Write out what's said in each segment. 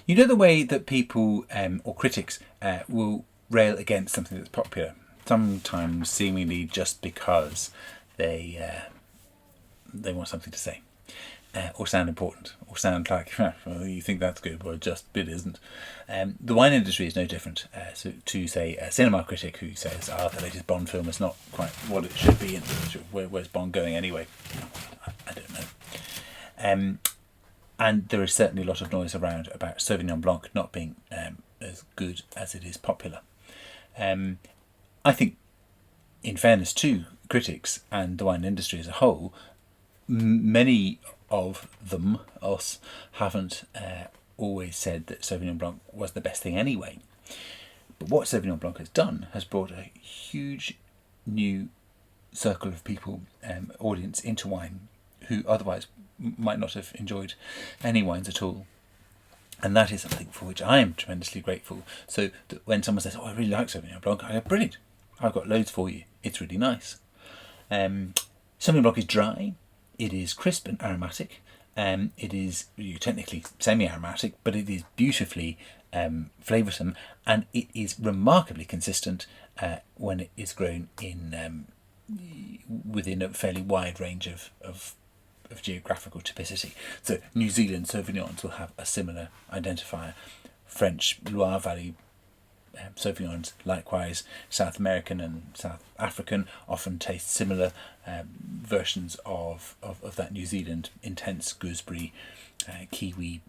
You know the way that people or critics will rail against something that's popular, sometimes seemingly just because they want something to say, or sound important, or sound like, well, you think that's good, well, just it isn't. The wine industry is no different. So to say a cinema critic who says, the latest Bond film is not quite what it should be, and where's Bond going anyway? I don't know. And there is certainly a lot of noise around about Sauvignon Blanc not being as good as it is popular. I think, in fairness to critics and the wine industry as a whole, many of them, us, haven't always said that Sauvignon Blanc was the best thing anyway. But what Sauvignon Blanc has done has brought a huge new circle of people, audience, into wine who otherwise might not have enjoyed any wines at all. And that is something for which I am tremendously grateful. So that when someone says, I really like Sauvignon Blanc, I go, brilliant, I've got loads for you. It's really nice. Sauvignon Blanc is dry. It is crisp and aromatic. It is technically semi-aromatic, but it is beautifully flavoursome, and it is remarkably consistent when it is grown in within a fairly wide range of geographical typicity. So New Zealand Sauvignons will have a similar identifier. French Loire Valley Sauvignons, likewise, South American and South African often taste similar versions of that New Zealand intense gooseberry, kiwi,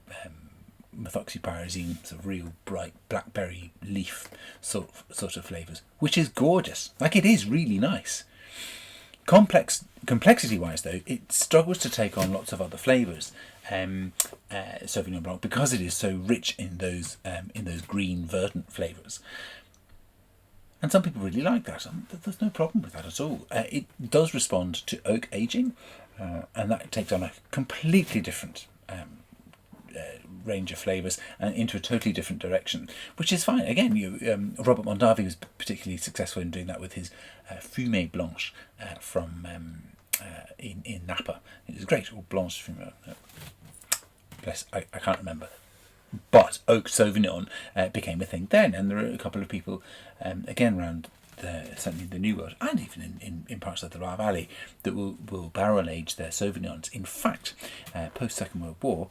methoxypyrazine, sort of real bright blackberry leaf sort of flavours, which is gorgeous. Like, it is really nice. Complexity-wise, though, it struggles to take on lots of other flavours. Sauvignon Blanc, because it is so rich in those green verdant flavours, and some people really like that. There's no problem with that at all. It does respond to oak aging, and that takes on a completely different range of flavours and into a totally different direction, which is fine. Again, Robert Mondavi was particularly successful in doing that with his Fumée Blanche from in Napa. It was great, or Blanche Fumée. I can't remember. But Oak Sauvignon became a thing then, and there are a couple of people, again, around certainly the New World, and even in parts of the Loire Valley, that will barrel age their Sauvignons. In fact, post Second World War,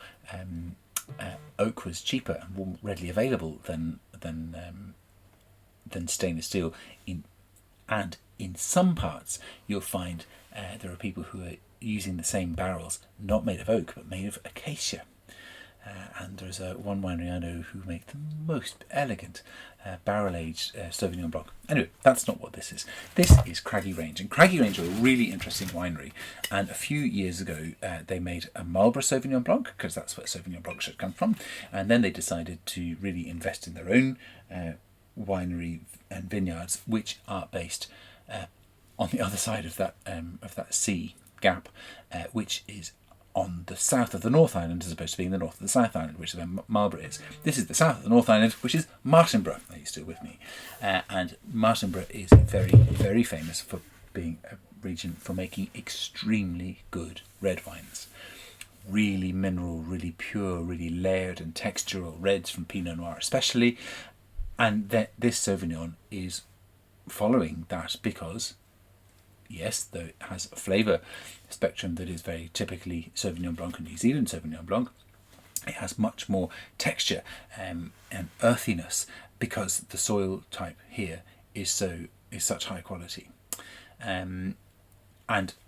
oak was cheaper and more readily available than stainless steel. And in some parts, you'll find there are people who are using the same barrels, not made of oak, but made of acacia. And there's one winery I know who make the most elegant barrel-aged Sauvignon Blanc. Anyway, that's not what this is. This is Craggy Range. And Craggy Range are a really interesting winery. And a few years ago, they made a Marlborough Sauvignon Blanc, because that's where Sauvignon Blanc should come from. And then they decided to really invest in their own winery and vineyards, which are based on the other side of that sea gap, which is on the south of the North Island as opposed to being the north of the South Island, which is where Marlborough is. This is the south of the North Island, which is Martinborough. Are you still with me? And Martinborough is very, very famous for being a region for making extremely good red wines. Really mineral, really pure, really layered and textural reds from Pinot Noir especially. And this Sauvignon is following that because, yes, though it has a flavour spectrum that is very typically Sauvignon Blanc and New Zealand Sauvignon Blanc, it has much more texture and earthiness because the soil type here is such high quality. And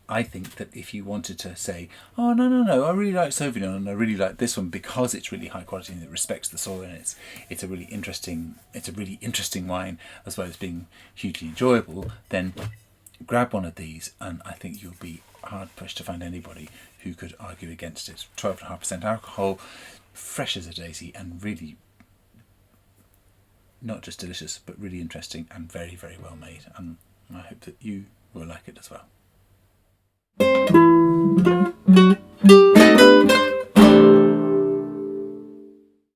I think that if you wanted to say, oh no, I really like Sauvignon and I really like this one because it's really high quality and it respects the soil and it's a really interesting wine as well as being hugely enjoyable, then grab one of these, and I think you'll be hard pushed to find anybody who could argue against it. 12.5% alcohol, fresh as a daisy, and really not just delicious, but really interesting and very, very well made. And I hope that you will like it as well.